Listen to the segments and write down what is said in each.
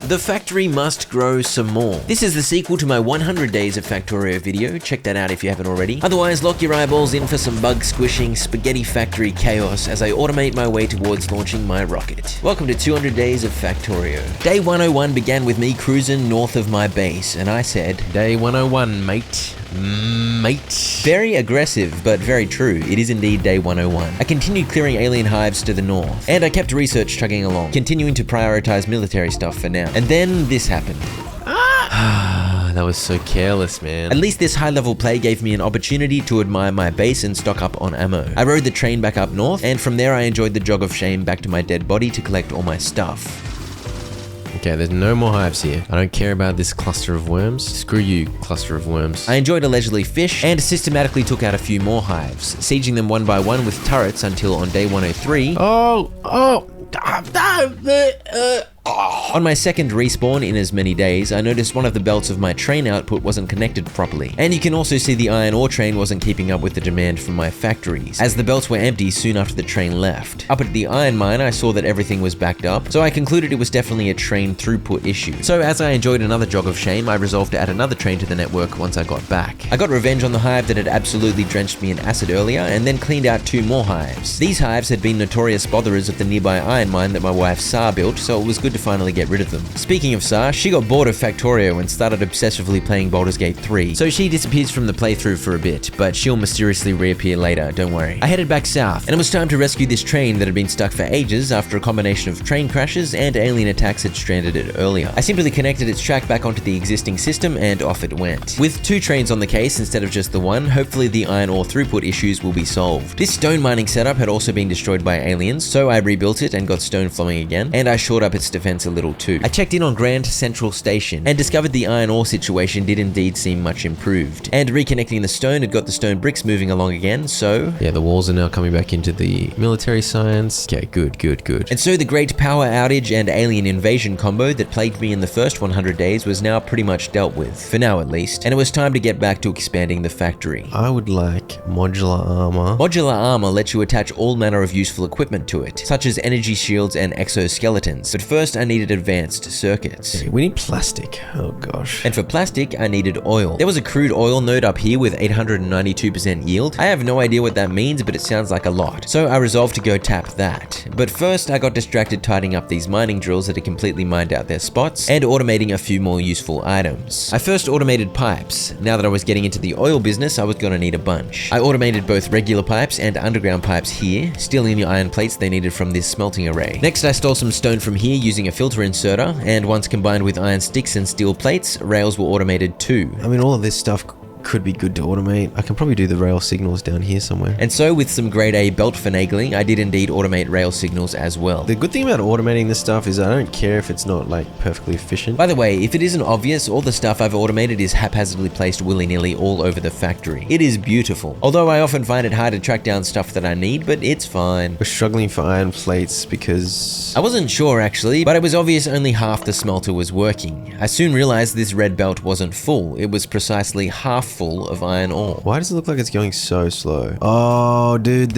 The factory must grow some more. This is the sequel to my 100 days of Factorio video. Check that out if you haven't already. Otherwise, lock your eyeballs in for some bug squishing spaghetti factory chaos as I automate my way towards launching my rocket. Welcome to 200 days of Factorio. Day 101 began with me cruising north of my base, and I said, Day 101, mate. Mate. Very aggressive, but very true. It is indeed day 101. I continued clearing alien hives to the north, and I kept research chugging along, continuing to prioritize military stuff for now. And then this happened. That was so careless, man. At least this high-level play gave me an opportunity to admire my base and stock up on ammo. I rode the train back up north, and from there I enjoyed the jog of shame back to my dead body to collect all my stuff. Okay, there's no more hives here. I don't care about this cluster of worms. Screw you, cluster of worms. I enjoyed allegedly fish and systematically took out a few more hives, sieging them one by one with turrets until on day 103. On my second respawn in as many days, I noticed one of the belts of my train output wasn't connected properly. And you can also see the iron ore train wasn't keeping up with the demand from my factories, as the belts were empty soon after the train left. Up at the iron mine, I saw that everything was backed up, so I concluded it was definitely a train throughput issue. So as I enjoyed another jog of shame, I resolved to add another train to the network once I got back. I got revenge on the hive that had absolutely drenched me in acid earlier, and then cleaned out 2 more hives. These hives had been notorious botherers of the nearby iron mine that my wife Sar built, so it was good to finally get rid of them. Speaking of Sar, she got bored of Factorio and started obsessively playing Baldur's Gate 3, so she disappears from the playthrough for a bit, but she'll mysteriously reappear later, don't worry. I headed back south, and it was time to rescue this train that had been stuck for ages after a combination of train crashes and alien attacks had stranded it earlier. I simply connected its track back onto the existing system and off it went. With 2 trains on the case instead of just the one, hopefully the iron ore throughput issues will be solved. This stone mining setup had also been destroyed by aliens, so I rebuilt it and got stone flowing again, and I shored up its defense a little too. I checked in on Grand Central Station and discovered the iron ore situation did indeed seem much improved. And reconnecting the stone had got the stone bricks moving along again, so... Yeah, the walls are now coming back into the military science. Okay, good. And so the great power outage and alien invasion combo that plagued me in the first 100 days was now pretty much dealt with, for now at least, and it was time to get back to expanding the factory. I would like modular armor. Modular armor lets you attach all manner of useful equipment to it, such as energy shields and exoskeletons, but first I needed advanced circuits. We need plastic. Oh gosh. And for plastic, I needed oil. There was a crude oil node up here with 892% yield. I have no idea what that means, but it sounds like a lot. So I resolved to go tap that. But first, I got distracted tidying up these mining drills that had completely mined out their spots and automating a few more useful items. I first automated pipes. Now that I was getting into the oil business, I was gonna need a bunch. I automated both regular pipes and underground pipes here, stealing the iron plates they needed from this smelting array. Next, I stole some stone from here using a filter inserter, and once combined with iron sticks and steel plates, rails were automated too. I mean, all of this stuff could be good to automate. I can probably do the rail signals down here somewhere. And so with some grade A belt finagling, I did indeed automate rail signals as well. The good thing about automating this stuff is I don't care if it's not like perfectly efficient. By the way, if it isn't obvious, all the stuff I've automated is haphazardly placed willy-nilly all over the factory. It is beautiful. Although I often find it hard to track down stuff that I need, but it's fine. We're struggling for iron plates because... I wasn't sure actually, but it was obvious only half the smelter was working. I soon realized this red belt wasn't full. It was precisely half full of iron ore. Why does it look like it's going so slow? Oh, dude,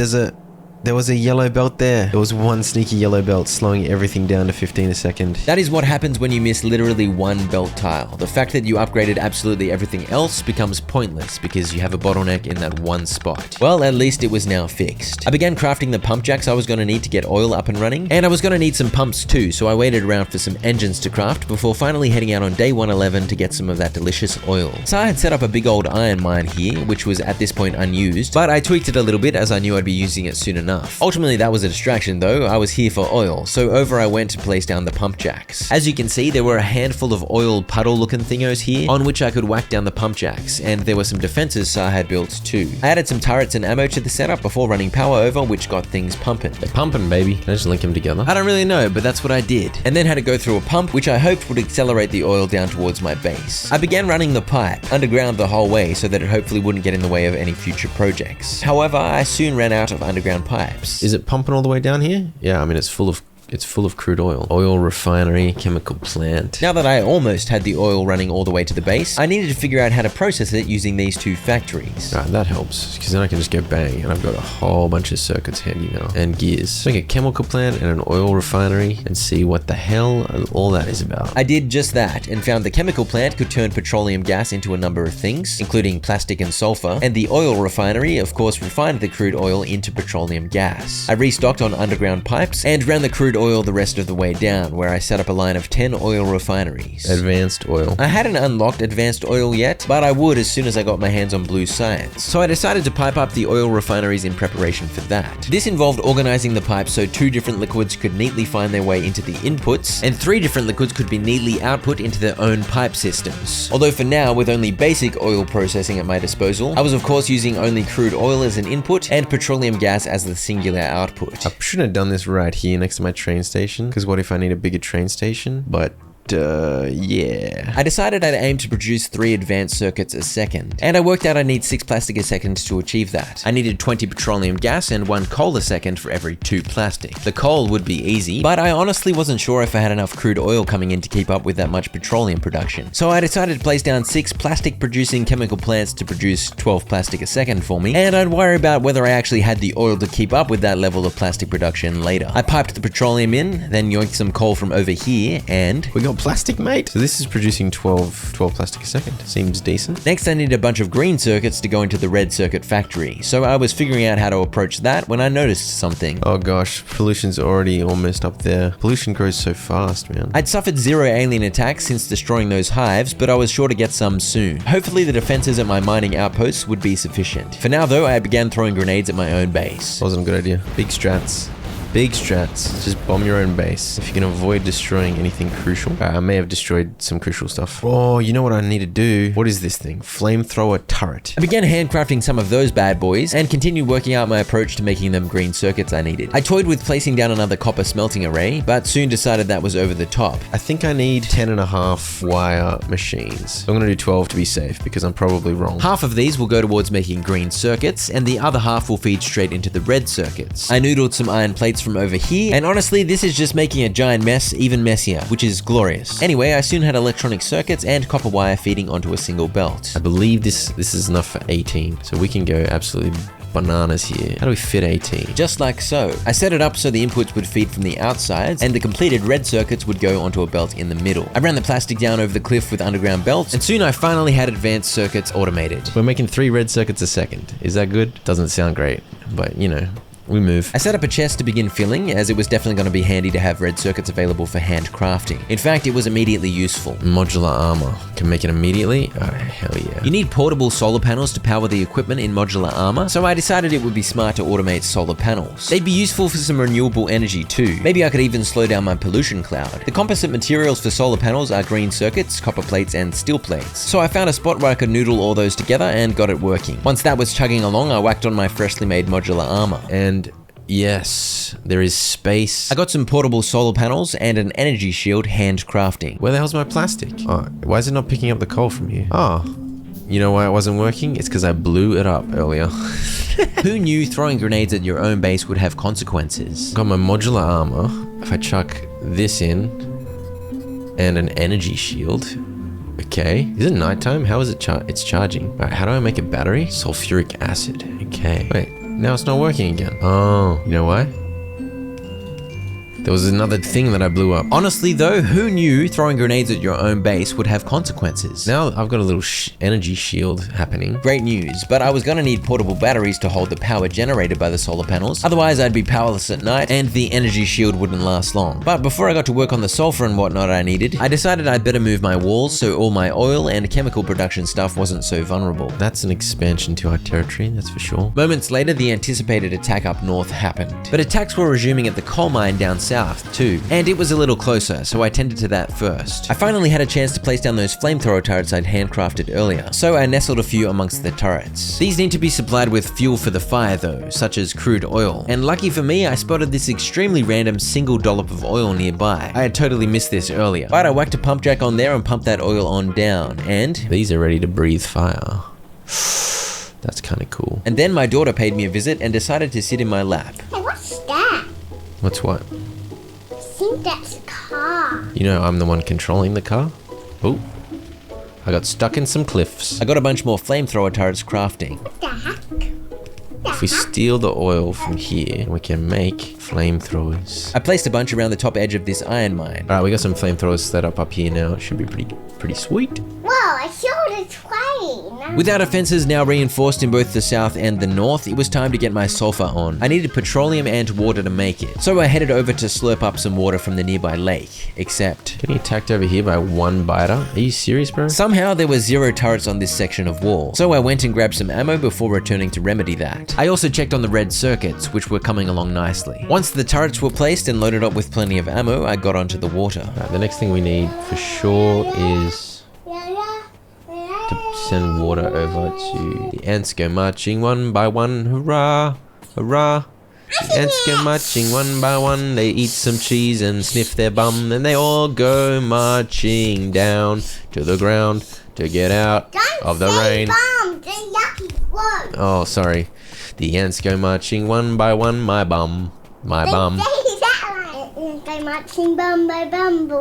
there was a yellow belt there. There was one sneaky yellow belt slowing everything down to 15 a second. That is what happens when you miss literally one belt tile. The fact that you upgraded absolutely everything else becomes pointless because you have a bottleneck in that one spot. Well, at least it was now fixed. I began crafting the pump jacks I was going to need to get oil up and running, and I was going to need some pumps too, so I waited around for some engines to craft before finally heading out on day 111 to get some of that delicious oil. So I had set up a big old iron mine here, which was at this point unused, but I tweaked it a little bit as I knew I'd be using it soon enough. Ultimately, that was a distraction though. I was here for oil, so over I went to place down the pump jacks. As you can see, there were a handful of oil puddle looking thingos here on which I could whack down the pump jacks, and there were some defenses Sar had built too. I added some turrets and ammo to the setup before running power over, which got things pumping. They're pumping, baby. Can I just link them together? I don't really know, but that's what I did. And then had to go through a pump, which I hoped would accelerate the oil down towards my base. I began running the pipe underground the whole way so that it hopefully wouldn't get in the way of any future projects. However, I soon ran out of underground pipes. Is it pumping all the way down here? Yeah, I mean, it's full of it's full of crude oil. Oil refinery, chemical plant. Now that I almost had the oil running all the way to the base, I needed to figure out how to process it using these two factories. Right, that helps, because then I can just go bang, and I've got a whole bunch of circuits handy now. And gears. Make a chemical plant and an oil refinery, and see what the hell all that is about. I did just that, and found the chemical plant could turn petroleum gas into a number of things, including plastic and sulfur, and the oil refinery, of course, refined the crude oil into petroleum gas. I restocked on underground pipes, and ran the crude oil the rest of the way down, where I set up a line of 10 oil refineries. Advanced oil. I hadn't unlocked advanced oil yet, but I would as soon as I got my hands on blue science. So I decided to pipe up the oil refineries in preparation for that. This involved organizing the pipes so 2 different liquids could neatly find their way into the inputs, and 3 different liquids could be neatly output into their own pipe systems. Although for now, with only basic oil processing at my disposal, I was of course using only crude oil as an input and petroleum gas as the singular output. I shouldn't have done this right here next to my train station, because what if I need a bigger train station? But yeah. I decided I'd aim to produce 3 advanced circuits a second, and I worked out I need 6 plastic a second to achieve that. I needed 20 petroleum gas and 1 coal a second for every 2 plastic. The coal would be easy, but I honestly wasn't sure if I had enough crude oil coming in to keep up with that much petroleum production. So I decided to place down 6 plastic producing chemical plants to produce 12 plastic a second for me, and I'd worry about whether I actually had the oil to keep up with that level of plastic production later. I piped the petroleum in, then yoinked some coal from over here, and we got plastic, mate. So this is producing 12 plastic a second. Seems decent. Next, I needed a bunch of green circuits to go into the red circuit factory. So I was figuring out how to approach that when I noticed something. Oh gosh, pollution's already almost up there. Pollution grows so fast, man. I'd suffered 0 alien attacks since destroying those hives, but I was sure to get some soon. Hopefully the defenses at my mining outposts would be sufficient. For now though, I began throwing grenades at my own base. Wasn't a good idea. Big strats. Big strats. Just bomb your own base if you can avoid destroying anything crucial. I may have destroyed some crucial stuff. Oh, you know what I need to do? What is this thing? Flamethrower turret. I began handcrafting some of those bad boys and continued working out my approach to making them green circuits I needed. I toyed with placing down another copper smelting array, but soon decided that was over the top. I think I need 10.5 wire machines. So I'm gonna do 12 to be safe because I'm probably wrong. Half of these will go towards making green circuits and the other half will feed straight into the red circuits. I noodled some iron plates from over here, and honestly this is just making a giant mess even messier, which is glorious. Anyway, I soon had electronic circuits and copper wire feeding onto a single belt. I believe this is enough for 18, so we can go absolutely bananas here. How do we fit 18? Just like so. I set it up so the inputs would feed from the outsides and the completed red circuits would go onto a belt in the middle. I ran the plastic down over the cliff with underground belts, and soon I finally had advanced circuits automated. We're making 3 red circuits a second. Is that good? Doesn't sound great, but you know. We move. I set up a chest to begin filling, as it was definitely going to be handy to have red circuits available for handcrafting. In fact, it was immediately useful. Modular armor. Can make it immediately? Oh, hell yeah. You need portable solar panels to power the equipment in modular armor, so I decided it would be smart to automate solar panels. They'd be useful for some renewable energy too. Maybe I could even slow down my pollution cloud. The composite materials for solar panels are green circuits, copper plates, and steel plates. So I found a spot where I could noodle all those together and got it working. Once that was chugging along, I whacked on my freshly made modular armor. And yes, there is space. I got some portable solar panels and an energy shield handcrafting. Where the hell's my plastic? Oh, why is it not picking up the coal from here? Oh, you know why it wasn't working? It's because I blew it up earlier. Who knew throwing grenades at your own base would have consequences? Got my modular armor. If I chuck this in and an energy shield. Okay. Is it nighttime? How is it it's charging? All right, how do I make a battery? Sulfuric acid. Okay. Wait. Now it's not working again. Oh, you know why? There was another thing that I blew up. Honestly though, who knew throwing grenades at your own base would have consequences? Now I've got a little energy shield happening. Great news, but I was gonna need portable batteries to hold the power generated by the solar panels. Otherwise I'd be powerless at night and the energy shield wouldn't last long. But before I got to work on the sulfur and whatnot I needed, I decided I'd better move my walls so all my oil and chemical production stuff wasn't so vulnerable. That's an expansion to our territory, that's for sure. Moments later, the anticipated attack up north happened. But attacks were resuming at the coal mine down south too, and it was a little closer, so I tended to that first. I finally had a chance to place down those flamethrower turrets I'd handcrafted earlier, so I nestled a few amongst the turrets. These need to be supplied with fuel for the fire though, such as crude oil, and lucky for me, I spotted this extremely random single dollop of oil nearby. I had totally missed this earlier, but I whacked a pump jack on there and pumped that oil on down, and these are ready to breathe fire. That's kind of cool. And then my daughter paid me a visit and decided to sit in my lap. Hey, what's that? What's what? think that's a car. You know I'm the one controlling the car. Oh, I got stuck in some cliffs. I got a bunch more flamethrower turrets crafting. What the heck? If we steal the oil from here, we can make flamethrowers. I placed a bunch around the top edge of this iron mine. Alright, we got some flamethrowers set up here now. It should be pretty sweet. Whoa, I saw the train. With our defenses now reinforced in both the south and the north, it was time to get my sulfur on. I needed petroleum and water to make it, so I headed over to slurp up some water from the nearby lake, except... Getting attacked over here by one biter? Are you serious, bro? Somehow there were 0 turrets on this section of wall, so I went and grabbed some ammo before returning to remedy that. I also checked on the red circuits, which were coming along nicely. Once the turrets were placed and loaded up with plenty of ammo, I got onto the water. Alright, the next thing we need for sure is to send water over to the ants go marching one by one, hurrah, hurrah. The ants go marching one by one, they eat some cheese and sniff their bum, then they all go marching down to the ground to get out of the rain. Bomb, the yucky word. Oh, sorry. The ants go marching one by one, my bum, my bum. They marching bum by bum.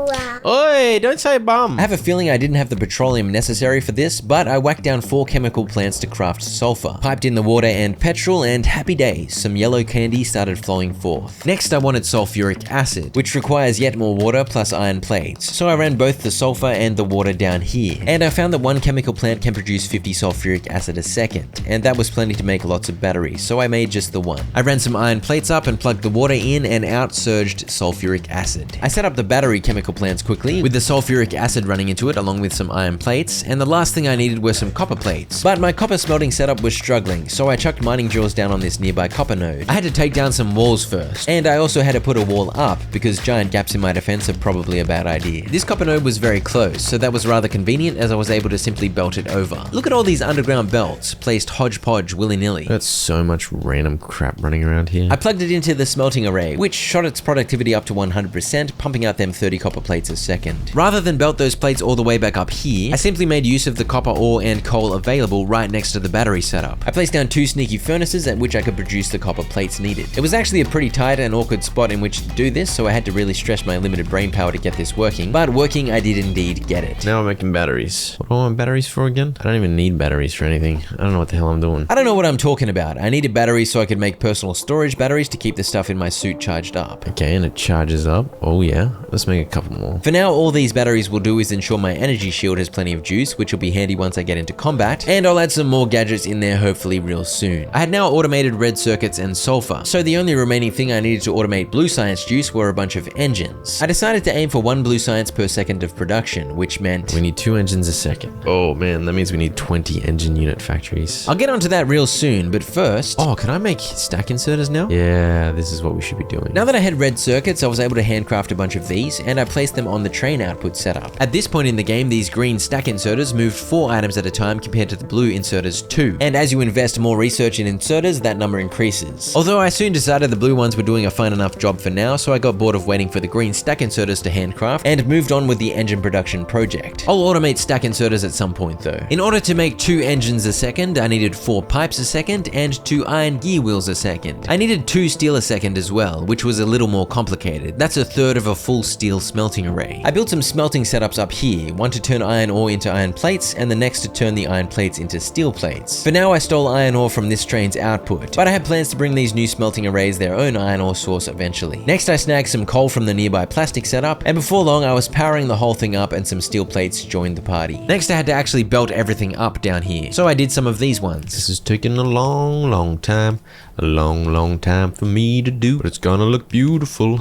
Oi, don't say bum. I have a feeling I didn't have the petroleum necessary for this, but I whacked down 4 chemical plants to craft sulfur, piped in the water and petrol, and happy days, some yellow candy started flowing forth. Next I wanted sulfuric acid, which requires yet more water plus iron plates, so I ran both the sulfur and the water down here, and I found that one chemical plant can produce 50 sulfuric acid a second, and that was plenty to make lots of batteries, so I made just the one. I ran some iron plates up and plugged the water in, and out surged sulfuric acid. I set up the battery chemical plants quickly, with the sulfuric acid running into it along with some iron plates, and the last thing I needed were some copper plates. But my copper smelting setup was struggling, so I chucked mining drills down on this nearby copper node. I had to take down some walls first, and I also had to put a wall up, because giant gaps in my defense are probably a bad idea. This copper node was very close, so that was rather convenient as I was able to simply belt it over. Look at all these underground belts, placed hodgepodge willy-nilly. That's so much random crap running around here. I plugged it into the smelting array, which shot its productivity up to 100%, pumping out them 30 copper plates a second. Rather than belt those plates all the way back up here, I simply made use of the copper ore and coal available right next to the battery setup. I placed down 2 sneaky furnaces at which I could produce the copper plates needed. It was actually a pretty tight and awkward spot in which to do this, so I had to really stress my limited brain power to get this working, but working I did indeed get it. Now I'm making batteries. What do I want batteries for again? I don't even need batteries for anything. I don't know what the hell I'm doing. I don't know what I'm talking about. I needed batteries so I could make personal storage batteries to keep the stuff in my suit charged up. Okay, and it charges up. Oh yeah, let's make a couple more. For now, all these batteries will do is ensure my energy shield has plenty of juice, which will be handy once I get into combat, and I'll add some more gadgets in there hopefully real soon. I had now automated red circuits and sulfur, so the only remaining thing I needed to automate blue science juice were a bunch of engines. I decided to aim for 1 blue science per second of production, which meant we need 2 engines a second. Oh man, that means we need 20 engine unit factories. I'll get onto that real soon, but first... Oh, can I make stack inserters now? Yeah, this is what we should be doing. Now that I had red circuits, I was able to handcraft a bunch of these, and I placed them on the train output setup. At this point in the game, these green stack inserters moved 4 items at a time compared to the blue inserters 2. And as you invest more research in inserters, that number increases. Although I soon decided the blue ones were doing a fine enough job for now, so I got bored of waiting for the green stack inserters to handcraft and moved on with the engine production project. I'll automate stack inserters at some point though. In order to make 2 engines a second, I needed 4 pipes a second and 2 iron gear wheels a second. I needed 2 steel a second as well, which was a little more complicated. That's a third of a full steel smelting array. I built some smelting setups up here, one to turn iron ore into iron plates and the next to turn the iron plates into steel plates. For now I stole iron ore from this train's output, but I have plans to bring these new smelting arrays their own iron ore source eventually. Next I snagged some coal from the nearby plastic setup, and before long I was powering the whole thing up and some steel plates joined the party. Next I had to actually belt everything up down here, so I did some of these ones. This is taking a long time, a long time for me to do, but it's gonna look beautiful.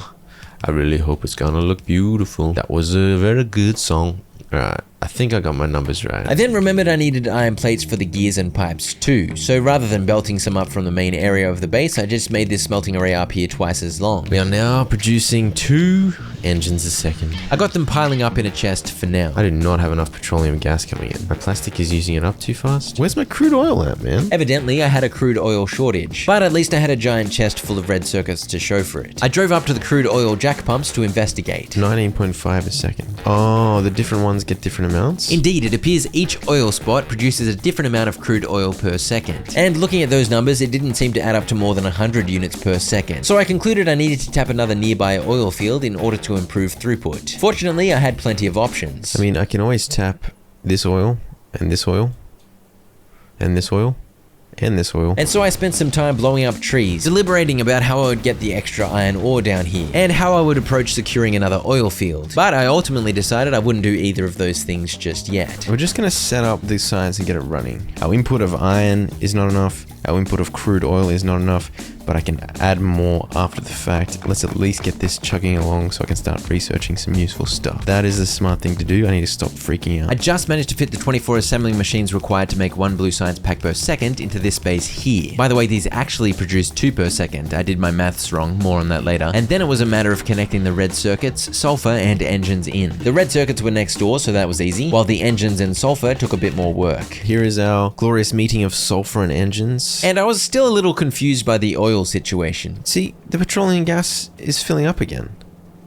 I really hope it's gonna look beautiful. That was a very good song. Alright, I think I got my numbers right. I then remembered I needed iron plates for the gears and pipes too, so rather than belting some up from the main area of the base, I just made this smelting array up here twice as long. We are now producing 2 engines a second. I got them piling up in a chest for now. I do not have enough petroleum gas coming in. My plastic is using it up too fast. Where's my crude oil at, man? Evidently, I had a crude oil shortage, but at least I had a giant chest full of red circuits to show for it. I drove up to the crude oil jack pumps to investigate. 19.5 a second. Oh, the different ones get different amounts? Indeed, it appears each oil spot produces a different amount of crude oil per second. And looking at those numbers, it didn't seem to add up to more than 100 units per second. So I concluded I needed to tap another nearby oil field in order to improve throughput. Fortunately, I had plenty of options. I mean, I can always tap this oil, and this oil, and this oil, and this oil. And so I spent some time blowing up trees, deliberating about how I would get the extra iron ore down here, and how I would approach securing another oil field. But I ultimately decided I wouldn't do either of those things just yet. We're just gonna set up the science and get it running. Our input of iron is not enough, our input of crude oil is not enough, but I can add more after the fact. Let's at least get this chugging along so I can start researching some useful stuff. That is the smart thing to do. I need to stop freaking out. I just managed to fit the 24 assembling machines required to make 1 blue science pack per second into this space here. By the way, these actually produce 2 per second. I did my maths wrong, more on that later. And then it was a matter of connecting the red circuits, sulfur, and engines in. The red circuits were next door, so that was easy, while the engines and sulfur took a bit more work. Here is our glorious meeting of sulfur and engines. And I was still a little confused by the oil situation. See, the petroleum gas is filling up again.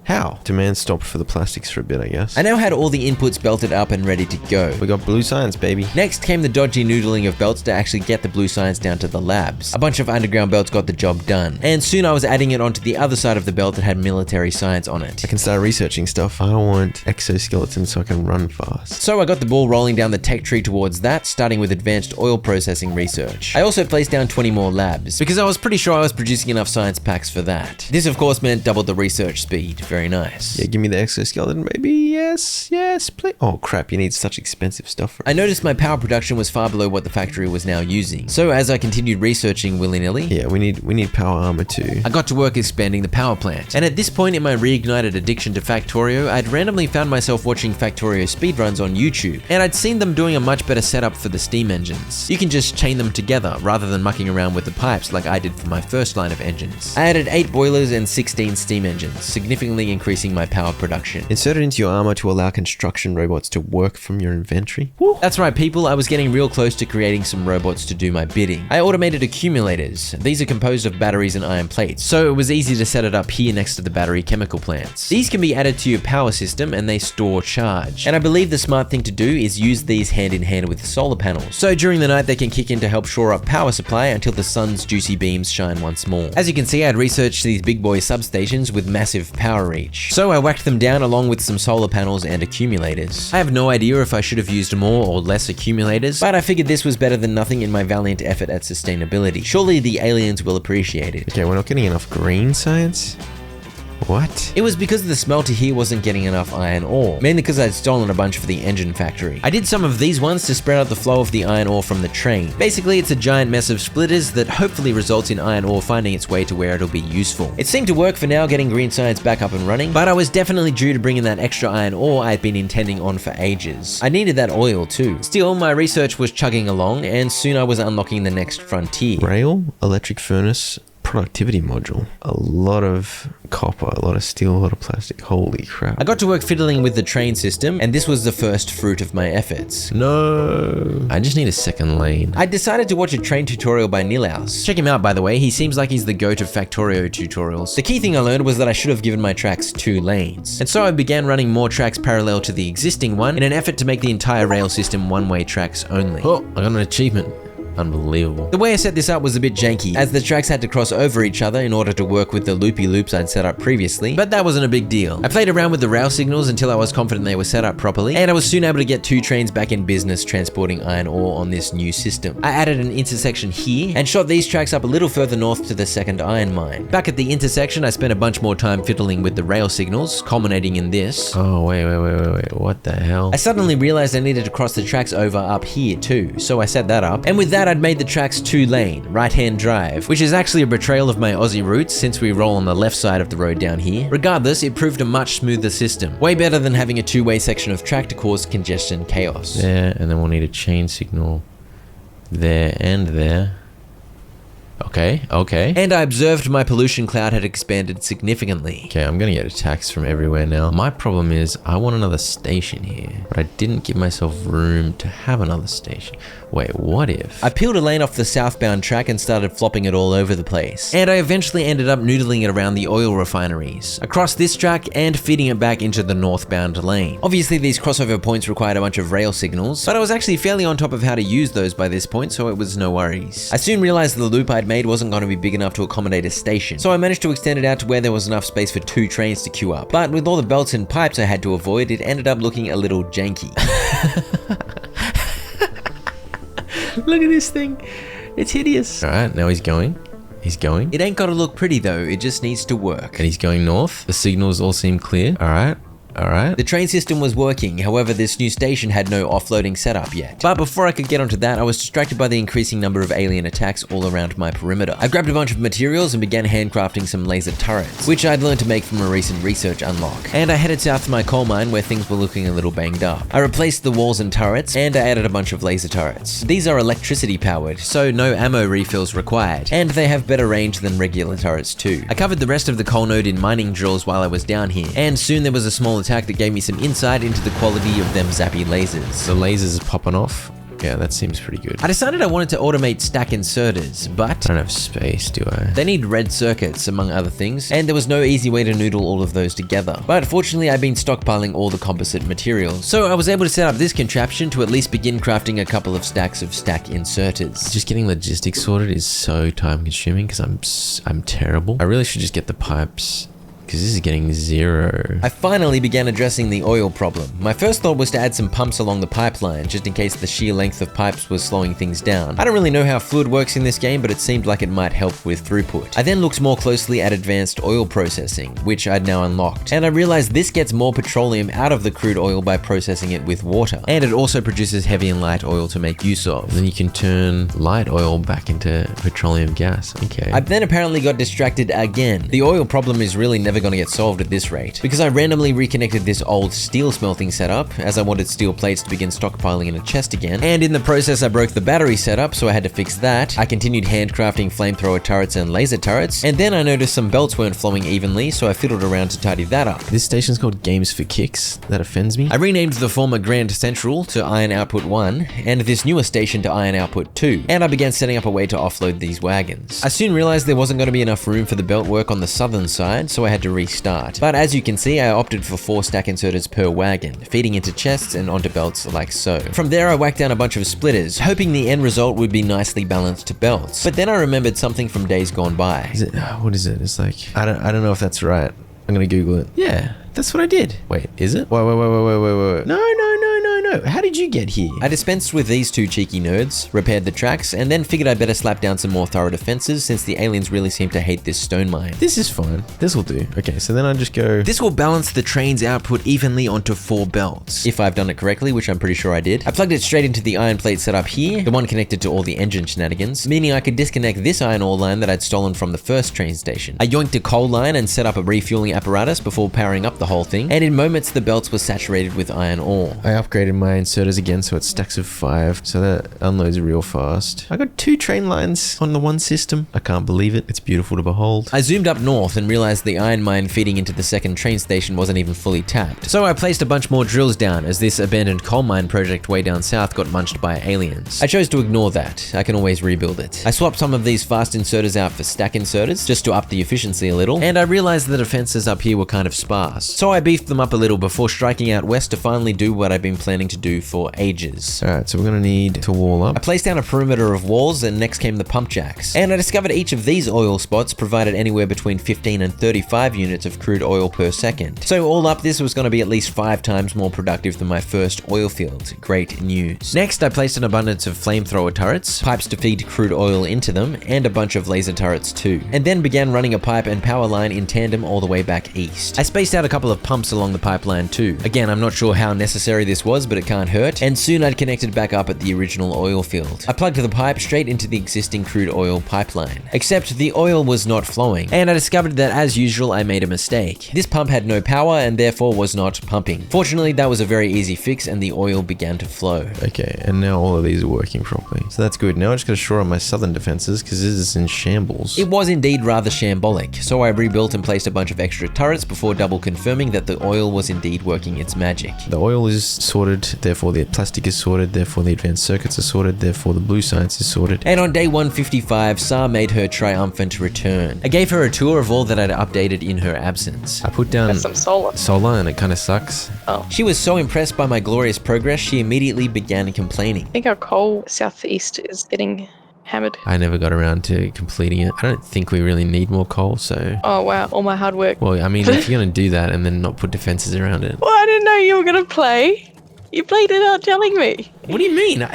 How? Demand stopped for the plastics for a bit, I guess. I now had all the inputs belted up and ready to go. We got blue science, baby. Next came the dodgy noodling of belts to actually get the blue science down to the labs. A bunch of underground belts got the job done. And soon I was adding it onto the other side of the belt that had military science on it. I can start researching stuff. I want exoskeletons so I can run fast. So I got the ball rolling down the tech tree towards that, starting with advanced oil processing research. I also placed down 20 more labs, because I was pretty sure I was producing enough science packs for that. This of course meant double the research speed. Very nice. Yeah, give me the exoskeleton, baby. Yes, yes, please. Oh crap, you need such expensive stuff for it. I noticed my power production was far below what the factory was now using. So as I continued researching willy-nilly, Yeah, we need power armor too. I got to work expanding the power plant. And at this point in my reignited addiction to Factorio, I'd randomly found myself watching Factorio speedruns on YouTube, and I'd seen them doing a much better setup for the steam engines. You can just chain them together rather than mucking around with the pipes like I did for my first line of engines. I added 8 boilers and 16 steam engines, significantly increasing my power production. Insert it into your armor to allow construction robots to work from your inventory. Woo. That's right, people, I was getting real close to creating some robots to do my bidding. I automated accumulators. These are composed of batteries and iron plates, so it was easy to set it up here next to the battery chemical plants. These can be added to your power system and they store charge. And I believe the smart thing to do is use these hand in hand with solar panels. So during the night they can kick in to help shore up power supply until the sun's juicy beams shine once more. As you can see, I'd researched these big boy substations with massive power reach. So I whacked them down along with some solar panels and accumulators. I have no idea if I should have used more or less accumulators, but I figured this was better than nothing in my valiant effort at sustainability. Surely the aliens will appreciate it. Okay, we're not getting enough green science? What? It was because the smelter here wasn't getting enough iron ore, mainly because I'd stolen a bunch for the engine factory. I did some of these ones to spread out the flow of the iron ore from the train. Basically, it's a giant mess of splitters that hopefully results in iron ore finding its way to where it'll be useful. It seemed to work for now, getting green science back up and running, but I was definitely due to bring in that extra iron ore I'd been intending on for ages. I needed that oil too. Still, my research was chugging along, and soon I was unlocking the next frontier. Rail, electric furnace, productivity module. A lot of copper, a lot of steel, a lot of plastic. Holy crap. I got to work fiddling with the train system, and this was the first fruit of my efforts. No. I just need a second lane. I decided to watch a train tutorial by Nilaus. Check him out, by the way. He seems like he's the goat of Factorio tutorials. The key thing I learned was that I should have given my tracks 2 lanes. And so I began running more tracks parallel to the existing one in an effort to make the entire rail system one-way tracks only. Oh, I got an achievement. Unbelievable. The way I set this up was a bit janky, as the tracks had to cross over each other in order to work with the loopy loops I'd set up previously, but that wasn't a big deal. I played around with the rail signals until I was confident they were set up properly, and I was soon able to get 2 trains back in business transporting iron ore on this new system. I added an intersection here, and shot these tracks up a little further north to the second iron mine. Back at the intersection, I spent a bunch more time fiddling with the rail signals, culminating in this. Oh, wait. What the hell? I suddenly realized I needed to cross the tracks over up here too, so I set that up, and with that I'd made the tracks 2-lane, right-hand drive, which is actually a betrayal of my Aussie roots since we roll on the left side of the road down here. Regardless, it proved a much smoother system. Way better than having a 2-way section of track to cause congestion chaos. There, and then we'll need a chain signal there and there. Okay, okay. And I observed my pollution cloud had expanded significantly. Okay, I'm gonna get attacks from everywhere now. My problem is I want another station here, but I didn't give myself room to have another station. Wait, what if? I peeled a lane off the southbound track and started flopping it all over the place. And I eventually ended up noodling it around the oil refineries, across this track and feeding it back into the northbound lane. Obviously these crossover points required a bunch of rail signals, but I was actually fairly on top of how to use those by this point, so it was no worries. I soon realized the loop I'd made wasn't going to be big enough to accommodate a station, so I managed to extend it out to where there was enough space for 2 trains to queue up. But with all the belts and pipes I had to avoid, it ended up looking a little janky. Look at this thing. It's hideous. All right, now he's going. He's going. It ain't gotta look pretty though, it just needs to work. And he's going north. The signals all seem clear. All right. All right. The train system was working, however this new station had no offloading setup yet. But before I could get onto that, I was distracted by the increasing number of alien attacks all around my perimeter. I grabbed a bunch of materials and began handcrafting some laser turrets, which I'd learned to make from a recent research unlock. And I headed south to my coal mine where things were looking a little banged up. I replaced the walls and turrets, and I added a bunch of laser turrets. These are electricity powered, so no ammo refills required, and they have better range than regular turrets too. I covered the rest of the coal node in mining drills while I was down here, and soon there was a small attack that gave me some insight into the quality of them zappy lasers. The lasers are popping off. Yeah, that seems pretty good. I decided I wanted to automate stack inserters, but I don't have space, do I? they need red circuits, among other things, and there was no easy way to noodle all of those together. But fortunately, I've been stockpiling all the composite materials, so I was able to set up this contraption to at least begin crafting a couple of stacks of stack inserters. Just getting logistics sorted is so time consuming because I'm terrible. I really should just get the pipes, because this is getting 0. I finally began addressing the oil problem. My first thought was to add some pumps along the pipeline, just in case the sheer length of pipes was slowing things down. I don't really know how fluid works in this game, but it seemed like it might help with throughput. I then looked more closely at advanced oil processing, which I'd now unlocked, and I realized this gets more petroleum out of the crude oil by processing it with water, and it also produces heavy and light oil to make use of. And then you can turn light oil back into petroleum gas. Okay. I then apparently got distracted again. The oil problem is really never going to get solved at this rate, because I randomly reconnected this old steel smelting setup, as I wanted steel plates to begin stockpiling in a chest again, and in the process I broke the battery setup, so I had to fix that. I continued handcrafting flamethrower turrets and laser turrets, and then I noticed some belts weren't flowing evenly, so I fiddled around to tidy that up. This station's called Games for Kicks. That offends me. I renamed the former Grand Central to Iron Output 1, and this newer station to Iron Output 2, and I began setting up a way to offload these wagons. I soon realized there wasn't going to be enough room for the belt work on the southern side, so I had to restart. But as you can see, I opted for 4 stack inserters per wagon, feeding into chests and onto belts like so. From there, I whacked down a bunch of splitters, hoping the end result would be nicely balanced to belts. But then I remembered something from days gone by. What is it? It's like, I don't know if that's right. I'm gonna Google it. Yeah, that's what I did. Wait, is it? Wait. No. How did you get here? I dispensed with these 2 cheeky nerds, repaired the tracks, and then figured I'd better slap down some more thorough defenses since the aliens really seem to hate this stone mine. This is fine. This will do. Okay, so then I just go... This will balance the train's output evenly onto 4 belts, if I've done it correctly, which I'm pretty sure I did. I plugged it straight into the iron plate setup here, the one connected to all the engine shenanigans, meaning I could disconnect this iron ore line that I'd stolen from the first train station. I yoinked a coal line and set up a refueling apparatus before powering up the whole thing, and in moments the belts were saturated with iron ore. I upgraded my inserters again, so it's stacks of 5, so that unloads real fast. I got 2 train lines on the one system. I can't believe it. It's beautiful to behold. I zoomed up north and realized the iron mine feeding into the second train station wasn't even fully tapped. So I placed a bunch more drills down as this abandoned coal mine project way down south got munched by aliens. I chose to ignore that. I can always rebuild it. I swapped some of these fast inserters out for stack inserters just to up the efficiency a little, and I realized the defenses up here were kind of sparse. So I beefed them up a little before striking out west to finally do what I've been planning to do for ages. Alright, so we're gonna need to wall up. I placed down a perimeter of walls, and next came the pump jacks. And I discovered each of these oil spots provided anywhere between 15 and 35 units of crude oil per second. So all up, this was going to be at least 5 times more productive than my first oil field. Great news. Next, I placed an abundance of flamethrower turrets, pipes to feed crude oil into them, and a bunch of laser turrets too. And then began running a pipe and power line in tandem all the way back east. I spaced out a couple of pumps along the pipeline too. Again, I'm not sure how necessary this was, but it can't hurt. hurt, and soon I'd connected back up at the original oil field. I plugged the pipe straight into the existing crude oil pipeline. Except the oil was not flowing, and I discovered that as usual I made a mistake. This pump had no power and therefore was not pumping. Fortunately, that was a very easy fix and the oil began to flow. Okay, and now all of these are working properly. So that's good. Now I just gotta shore up my southern defenses because this is in shambles. It was indeed rather shambolic, so I rebuilt and placed a bunch of extra turrets before double confirming that the oil was indeed working its magic. The oil is sorted, therefore the plastic is sorted, therefore the advanced circuits are sorted, therefore the blue science is sorted. And on day 155, Sa made her triumphant return. I gave her a tour of all that I'd updated in her absence. I put down That's some solar. solar and it kind of sucks. Oh. She was so impressed by my glorious progress, she immediately began complaining. I think our coal southeast is getting hammered. I never got around to completing it. I don't think we really need more coal, so... Oh wow, all my hard work. Well, I mean, if you're gonna do that and then not put defenses around it. Well, I didn't know you were gonna play. You played without telling me. What do you mean?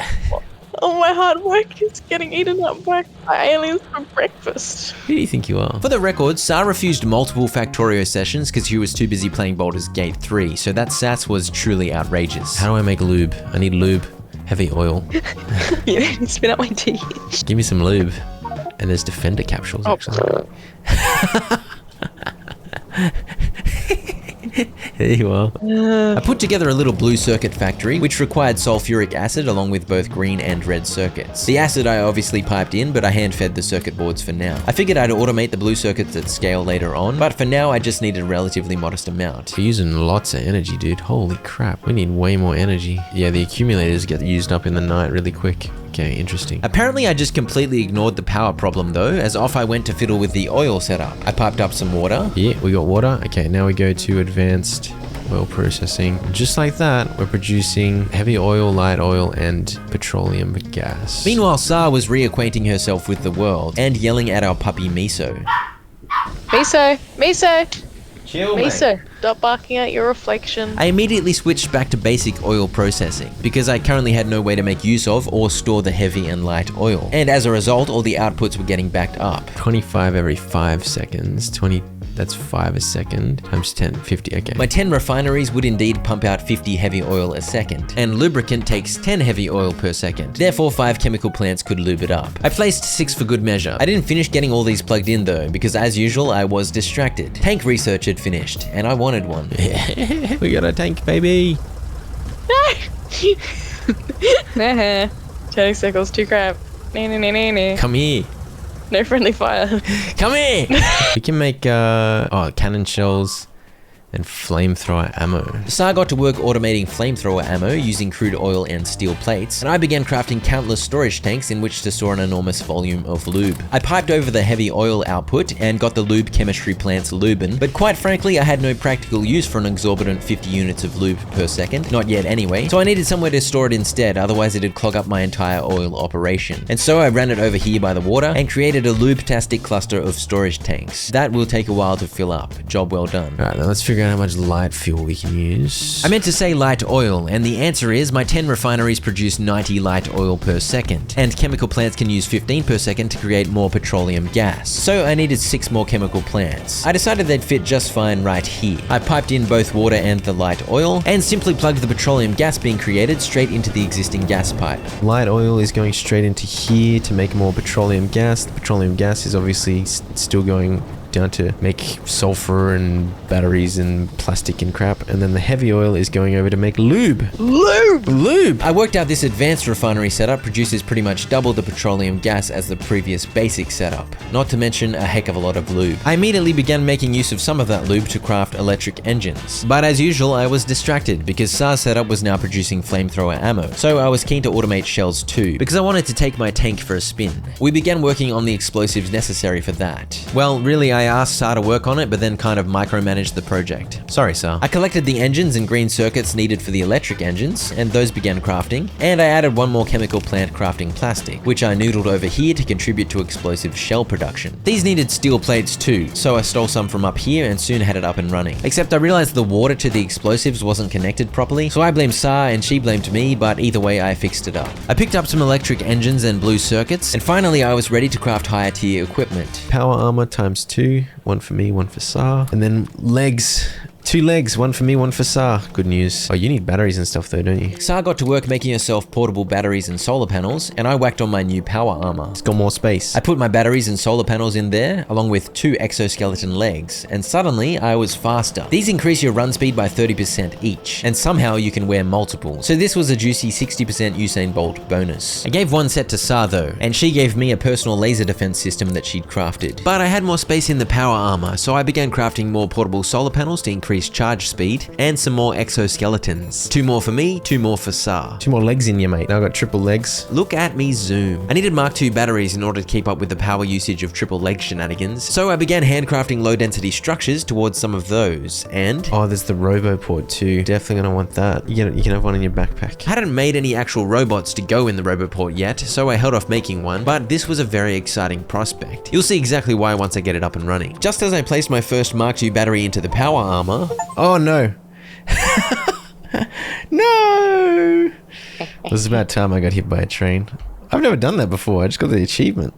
All my hard work is getting eaten up by aliens for breakfast. Who do you think you are? For the record, Sa refused multiple Factorio sessions because she was too busy playing Baldur's Gate 3, so that sass was truly outrageous. How do I make lube? I need lube. Heavy oil. You spin up my tea. Give me some lube. And there's defender capsules, actually. There you are. I put together a little blue circuit factory, which required sulfuric acid along with both green and red circuits. The acid I obviously piped in, but I hand-fed the circuit boards for now. I figured I'd automate the blue circuits at scale later on, but for now I just needed a relatively modest amount. We're using lots of energy, dude. Holy crap. We need way more energy. Yeah, the accumulators get used up in the night really quick. Okay, interesting. Apparently I just completely ignored the power problem though, as off I went to fiddle with the oil setup. I piped up some water. Yeah, we got water. Okay, now we go to advanced oil processing. Just like that, we're producing heavy oil, light oil, and petroleum gas. Meanwhile, Sa was reacquainting herself with the world and yelling at our puppy Miso. Miso! Miso! Chill, Miso! Stop barking at your reflection. I immediately switched back to basic oil processing because I currently had no way to make use of or store the heavy and light oil. And as a result, all the outputs were getting backed up. 25 every 5 seconds. 20, that's 5 a second. Times 10, 50, okay. My 10 refineries would indeed pump out 50 heavy oil a second, and lubricant takes 10 heavy oil per second. Therefore, 5 chemical plants could lube it up. I placed 6 for good measure. I didn't finish getting all these plugged in though, because as usual, I was distracted. Tank research had finished, and I wanted one. We got a tank, baby. Turning circles, too crap. Come here. No friendly fire. Come here! We can make cannon shells and flamethrower ammo. Sa got to work automating flamethrower ammo using crude oil and steel plates, and I began crafting countless storage tanks in which to store an enormous volume of lube. I piped over the heavy oil output and got the lube chemistry plants lubin, but quite frankly I had no practical use for an exorbitant 50 units of lube per second, not yet anyway, so I needed somewhere to store it instead, otherwise it'd clog up my entire oil operation. And so I ran it over here by the water and created a lube-tastic cluster of storage tanks. That will take a while to fill up. Job well done. Alright, now let's figure out how much light fuel we can use. I meant to say light oil, and the answer is my 10 refineries produce 90 light oil per second, and chemical plants can use 15 per second to create more petroleum gas. So I needed 6 more chemical plants. I decided they'd fit just fine right here. I piped in both water and the light oil, and simply plugged the petroleum gas being created straight into the existing gas pipe. Light oil is going straight into here to make more petroleum gas. The petroleum gas is obviously still going down to make sulfur and batteries and plastic and crap, and then the heavy oil is going over to make lube. Lube! I worked out this advanced refinery setup produces pretty much double the petroleum gas as the previous basic setup, not to mention a heck of a lot of lube. I immediately began making use of some of that lube to craft electric engines, but as usual I was distracted because Sa's setup was now producing flamethrower ammo, so I was keen to automate shells too, because I wanted to take my tank for a spin. We began working on the explosives necessary for that. Well, really I asked Sa to work on it, but then kind of micromanaged the project. Sorry, Sa. I collected the engines and green circuits needed for the electric engines, and those began crafting, and I added one more chemical plant crafting plastic, which I noodled over here to contribute to explosive shell production. These needed steel plates too, so I stole some from up here and soon had it up and running. Except I realized the water to the explosives wasn't connected properly, so I blamed Sa and she blamed me, but either way I fixed it up. I picked up some electric engines and blue circuits, and finally I was ready to craft higher tier equipment. Power armor times 2, one for me, one for Sa. And then legs 2 legs, one for me, one for Sa. Good news. Oh, you need batteries and stuff though, don't you? Sa got to work making herself portable batteries and solar panels, and I whacked on my new power armor. It's got more space. I put my batteries and solar panels in there, along with 2 exoskeleton legs, and suddenly I was faster. These increase your run speed by 30% each, and somehow you can wear multiple. So this was a juicy 60% Usain Bolt bonus. I gave one set to Sa though, and she gave me a personal laser defense system that she'd crafted. But I had more space in the power armor, so I began crafting more portable solar panels to increase charge speed, and some more exoskeletons. 2 more for me, 2 more for Sa. 2 more legs in you, mate. Now I got triple legs. Look at me zoom. I needed Mark II batteries in order to keep up with the power usage of triple leg shenanigans, so I began handcrafting low density structures towards some of those, and Oh, there's the RoboPort too. Definitely gonna want that. You can have one in your backpack. I hadn't made any actual robots to go in the RoboPort yet, so I held off making one, but this was a very exciting prospect. You'll see exactly why once I get it up and running. Just as I placed my first Mark II battery into the power armor, Oh no. No! This is about time I got hit by a train. I've never done that before. I just got the achievement.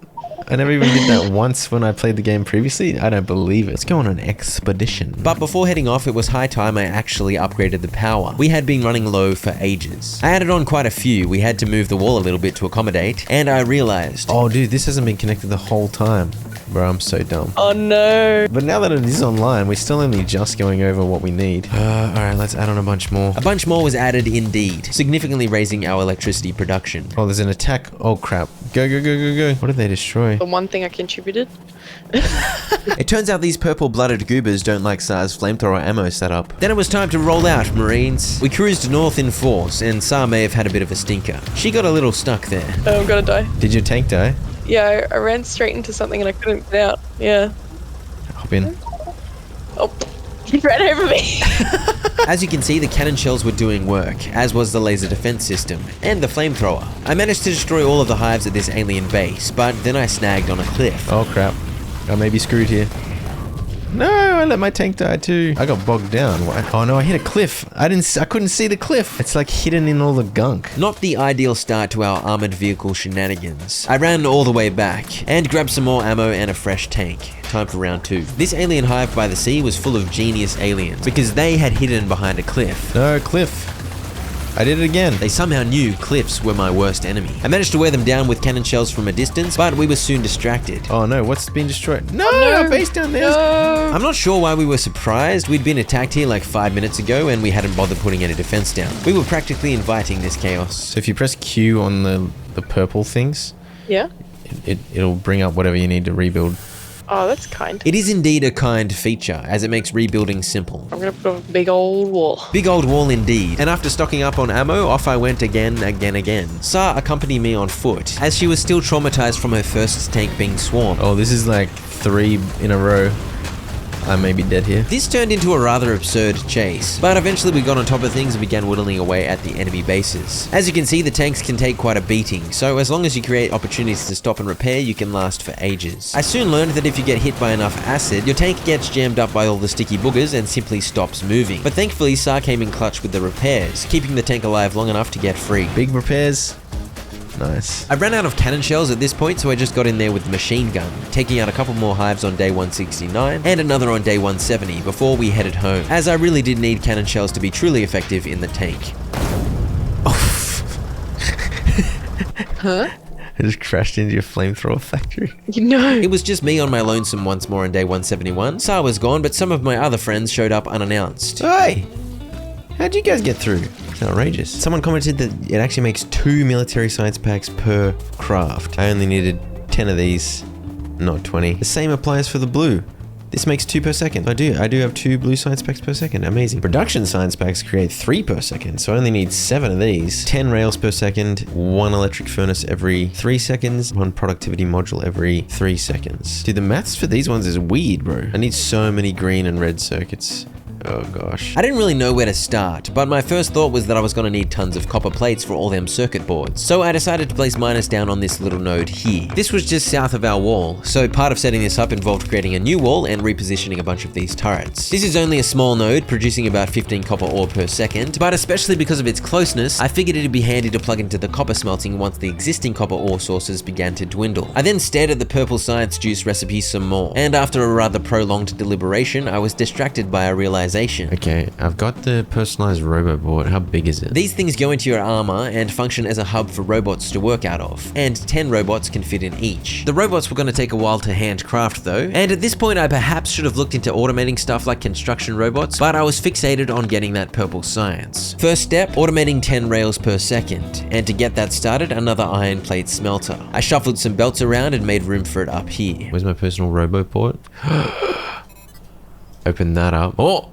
I never even did that once when I played the game previously. I don't believe it. Let's go on an expedition. but before heading off, it was high time I actually upgraded the power. We had been running low for ages. I added on quite a few. We had to move the wall a little bit to accommodate, and I realized, Oh dude, this hasn't been connected the whole time. Bro, I'm so dumb. Oh no. But now that it is online, we're still only just going over what we need. Alright, let's add on a bunch more. a bunch more was added indeed, significantly raising our electricity production. Oh, there's an attack. Oh crap. Go, go, go, go, go. What did they destroy? The one thing I contributed. It turns out these purple-blooded goobers don't like Sa's flamethrower ammo setup. Then it was time to roll out, Marines. We cruised north in force, and Sa may have had a bit of a stinker. She got a little stuck there. Oh, I'm gonna die. Did your tank die? Yeah, I ran straight into something and I couldn't get out. Yeah. Hop in. Oh, he ran over me. As you can see, the cannon shells were doing work, as was the laser defense system, and the flamethrower. I managed to destroy all of the hives at this alien base, but then I snagged on a cliff. Oh crap. I may be screwed here. No, I let my tank die too. I got bogged down. What? Oh no, I hit a cliff. I couldn't see the cliff. It's like hidden in all the gunk. Not the ideal start to our armored vehicle shenanigans. I ran all the way back, and grabbed some more ammo and a fresh tank. Time for round 2. This alien hive by the sea was full of genius aliens, because they had hidden behind a cliff. No, cliff. I did it again. They somehow knew cliffs were my worst enemy. I managed to wear them down with cannon shells from a distance, but we were soon distracted. Oh no, what's been destroyed? No, no. our base down there. No. I'm not sure why we were surprised. We'd been attacked here like 5 minutes ago and we hadn't bothered putting any defense down. We were practically inviting this chaos. So if you press Q on the purple things, Yeah. it'll bring up whatever you need to rebuild. Oh, that's kind. It is indeed a kind feature, as it makes rebuilding simple. I'm gonna put up a big old wall. Big old wall indeed. And after stocking up on ammo, off I went again. Sa accompanied me on foot, as she was still traumatized from her first tank being swarmed. Oh, this is like 3 in a row. I may be dead here. This turned into a rather absurd chase, but eventually we got on top of things and began whittling away at the enemy bases. As you can see, the tanks can take quite a beating, so as long as you create opportunities to stop and repair, you can last for ages. I soon learned that if you get hit by enough acid, your tank gets jammed up by all the sticky boogers and simply stops moving. But thankfully, Sa came in clutch with the repairs, keeping the tank alive long enough to get free. Big repairs. Nice. I ran out of cannon shells at this point, so I just got in there with the machine gun, taking out a couple more hives on day 169 and another on day 170 before we headed home, as I really did need cannon shells to be truly effective in the tank. Huh? I just crashed into your flamethrower factory. No. It was just me on my lonesome once more on day 171. Sa was gone, but some of my other friends showed up unannounced. Hey! How'd you guys get through? It's outrageous. Someone commented that it actually makes 2 military science packs per craft. I only needed 10 of these, not 20. The same applies for the blue. This makes 2 per second. I do have 2 blue science packs per second. Amazing. Production science packs create 3 per second, so I only need 7 of these. 10 rails per second, 1 electric furnace every 3 seconds, 1 productivity module every 3 seconds. Dude, the maths for these ones is weird, bro. I need so many green and red circuits. Oh gosh. I didn't really know where to start, but my first thought was that I was going to need tons of copper plates for all them circuit boards. So I decided to place miners down on this little node here. This was just south of our wall, so part of setting this up involved creating a new wall and repositioning a bunch of these turrets. This is only a small node, producing about 15 copper ore per second, but especially because of its closeness, I figured it'd be handy to plug into the copper smelting once the existing copper ore sources began to dwindle. I then stared at the purple science juice recipe some more, and after a rather prolonged deliberation, I was distracted by a realization customization. Okay, I've got the personalized robot board. How big is it? These things go into your armor and function as a hub for robots to work out of, and 10 robots can fit in each. The robots were going to take a while to handcraft though, and at this point I perhaps should have looked into automating stuff like construction robots, but I was fixated on getting that purple science. First step, automating 10 rails per second, and to get that started, another iron plate smelter. I shuffled some belts around and made room for it up here. Where's my personal robot board? Open that up. Oh!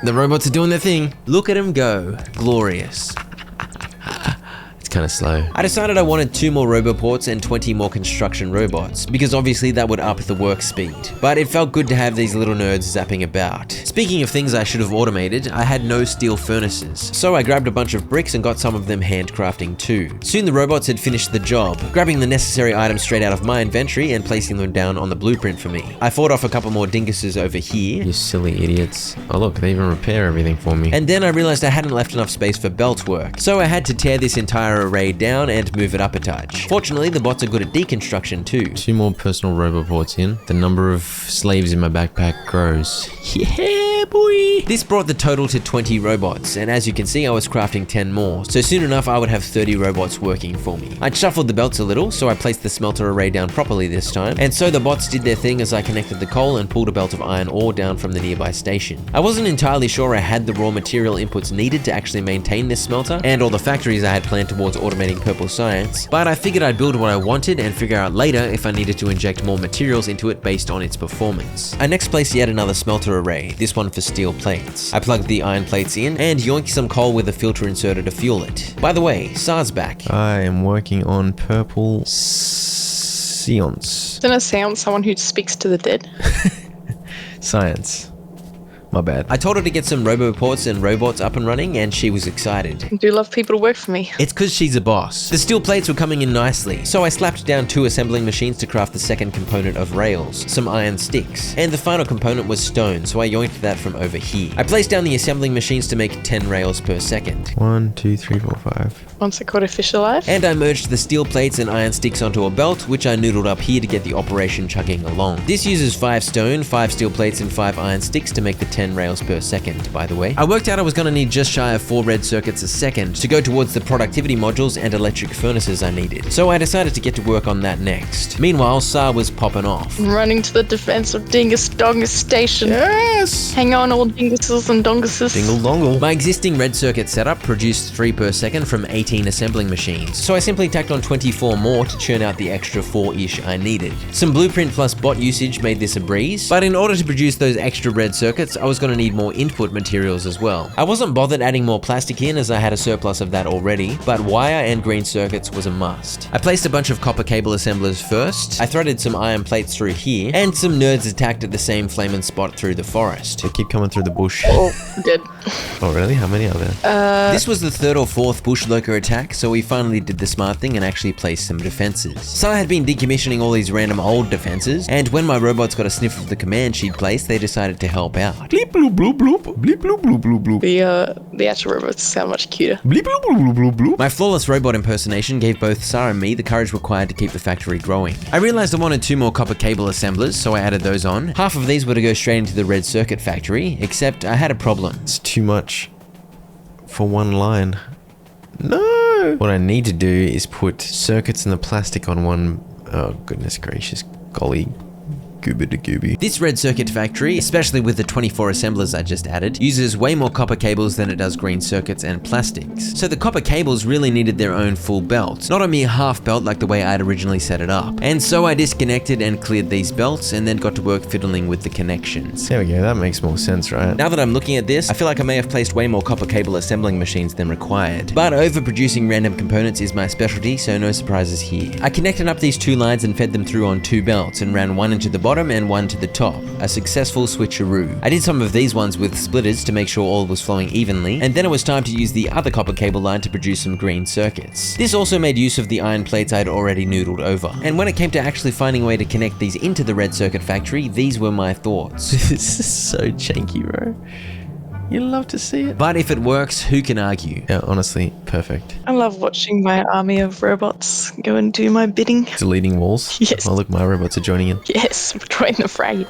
The robots are doing their thing. Look at them go. Glorious. It's kind of slow. I decided I wanted 2 more roboports and 20 more construction robots, because obviously that would up the work speed. But it felt good to have these little nerds zapping about. Speaking of things I should have automated, I had no steel furnaces. So I grabbed a bunch of bricks and got some of them handcrafting too. Soon the robots had finished the job, grabbing the necessary items straight out of my inventory and placing them down on the blueprint for me. I fought off a couple more dinguses over here. You silly idiots. Oh look, they even repair everything for me. And then I realized I hadn't left enough space for belt work. So I had to tear this entire array down and move it up a touch. Fortunately, the bots are good at deconstruction too. 2 more personal robot boards in. The number of slaves in my backpack grows. Yeah, boy! This brought the total to 20 robots, and as you can see, I was crafting 10 more, so soon enough I would have 30 robots working for me. I'd shuffled the belts a little, so I placed the smelter array down properly this time, and so the bots did their thing as I connected the coal and pulled a belt of iron ore down from the nearby station. I wasn't entirely sure I had the raw material inputs needed to actually maintain this smelter, and all the factories I had planned towards automating purple science, but I figured I'd build what I wanted and figure out later if I needed to inject more materials into it based on its performance. I next placed yet another smelter array, this one for steel plates. I plugged the iron plates in and yoinked some coal with a filter inserter to fuel it. By the way, Sar's back. I am working on purple science. Isn't a seance someone who speaks to the dead? Science. My bad. I told her to get some roboports and robots up and running, and she was excited. I do love people to work for me. It's because she's a boss. The steel plates were coming in nicely, so I slapped down 2 assembling machines to craft the second component of rails, some iron sticks, and the final component was stone, so I yoinked that from over here. I placed down the assembling machines to make 10 rails per second. 1, 2, 3, 4, 5. Once I got a fish alive. And I merged the steel plates and iron sticks onto a belt, which I noodled up here to get the operation chugging along. This uses 5 stone, 5 steel plates, and 5 iron sticks to make the 10 rails per second, by the way. I worked out I was going to need just shy of 4 red circuits a second to go towards the productivity modules and electric furnaces I needed. So I decided to get to work on that next. Meanwhile, Sar was popping off. I'm running to the defense of Dingus Dongus Station. Yes! Hang on, all dinguses and donguses. Dingle dongle. My existing red circuit setup produced 3 per second from 18 assembling machines, so I simply tacked on 24 more to churn out the extra 4-ish I needed. Some blueprint plus bot usage made this a breeze, but in order to produce those extra red circuits, I was going to need more input materials as well. I wasn't bothered adding more plastic in as I had a surplus of that already, but wire and green circuits was a must. I placed a bunch of copper cable assemblers first, I threaded some iron plates through here, and some nerds attacked at the same flaming spot through the forest. They keep coming through the bush. Oh, dead. Oh really? How many are there? This was the 3rd or 4th bush lurker attack, so we finally did the smart thing and actually placed some defenses. Sar had been decommissioning all these random old defenses, and when my robots got a sniff of the command she'd placed, they decided to help out. Bleep bloop bloop bloop. Bleep bloop bloop bloop bloop. The actual robots sound much cuter. Bleep bloop bloop bloop bloop bloop. My flawless robot impersonation gave both Sar and me the courage required to keep the factory growing. I realized I wanted 2 more copper cable assemblers, so I added those on. Half of these were to go straight into the red circuit factory, except I had a problem. It's too much for one line. No! What I need to do is put circuits in the plastic on one. Oh goodness gracious, golly. Gooby. This red circuit factory, especially with the 24 assemblers I just added, uses way more copper cables than it does green circuits and plastics. So the copper cables really needed their own full belt, not a mere half belt like the way I'd originally set it up. And so I disconnected and cleared these belts and then got to work fiddling with the connections. There we go, that makes more sense, right? Now that I'm looking at this, I feel like I may have placed way more copper cable assembling machines than required. But overproducing random components is my specialty, so no surprises here. I connected up these 2 lines and fed them through on 2 belts and ran one into the bottom and one to the top, a successful switcheroo. I did some of these ones with splitters to make sure all was flowing evenly, and then it was time to use the other copper cable line to produce some green circuits. This also made use of the iron plates I'd already noodled over, and when it came to actually finding a way to connect these into the red circuit factory, these were my thoughts. This is so janky, bro. You love to see it. But if it works, who can argue? Yeah, honestly, perfect. I love watching my army of robots go and do my bidding. Deleting walls? Yes. Oh look, my robots are joining in. Yes, join the fray.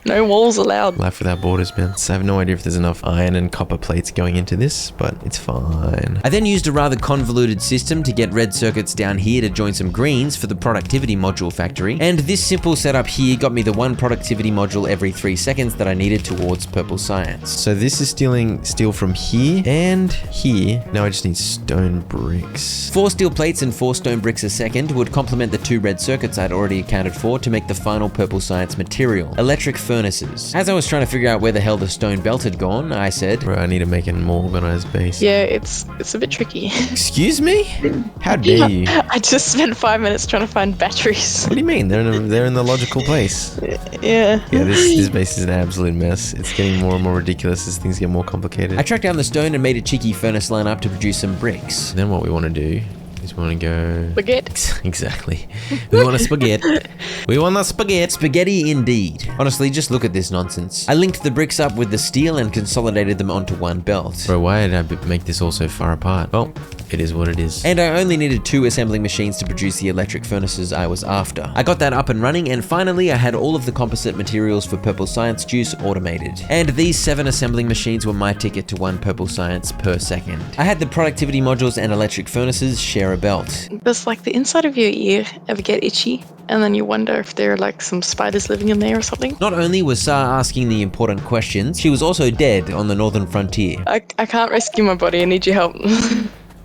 No walls allowed. Life without borders, man. So I have no idea if there's enough iron and copper plates going into this, but it's fine. I then used a rather convoluted system to get red circuits down here to join some greens for the productivity module factory, and this simple setup here got me the one productivity module every 3 seconds that I needed towards purple science. So this is stealing steel from here and here. Now I just need stone bricks. 4 steel plates and 4 stone bricks a second would complement the 2 red circuits I'd already accounted for to make the final purple science material, electric furnaces. As I was trying to figure out where the hell the stone belt had gone, I said, Bro, I need to make a more organized base. Yeah, it's a bit tricky. Excuse me? How dare you? I just spent 5 minutes trying to find batteries. What do you mean? They're in the logical place. Yeah. Yeah, this base is an absolute mess. It's getting more and more ridiculous as things get more complicated. I tracked down the stone and made a cheeky furnace line up to produce some bricks. Then what we want to do is we want to go... Baguette. Exactly. We want a spaghetti. We want a spaghetti. Spaghetti indeed. Honestly, just look at this nonsense. I linked the bricks up with the steel and consolidated them onto one belt. Bro, why did I make this all so far apart? Well, it is what it is. And I only needed 2 assembling machines to produce the electric furnaces I was after. I got that up and running, and finally I had all of the composite materials for purple science juice automated. And these 7 assembling machines were my ticket to 1 purple science per second. I had the productivity modules and electric furnaces share a belt. Does like the inside of your ear ever get itchy? And then you wonder if there are like some spiders living in there or something? Not only was Sa asking the important questions, she was also dead on the northern frontier. I can't rescue my body. I need your help.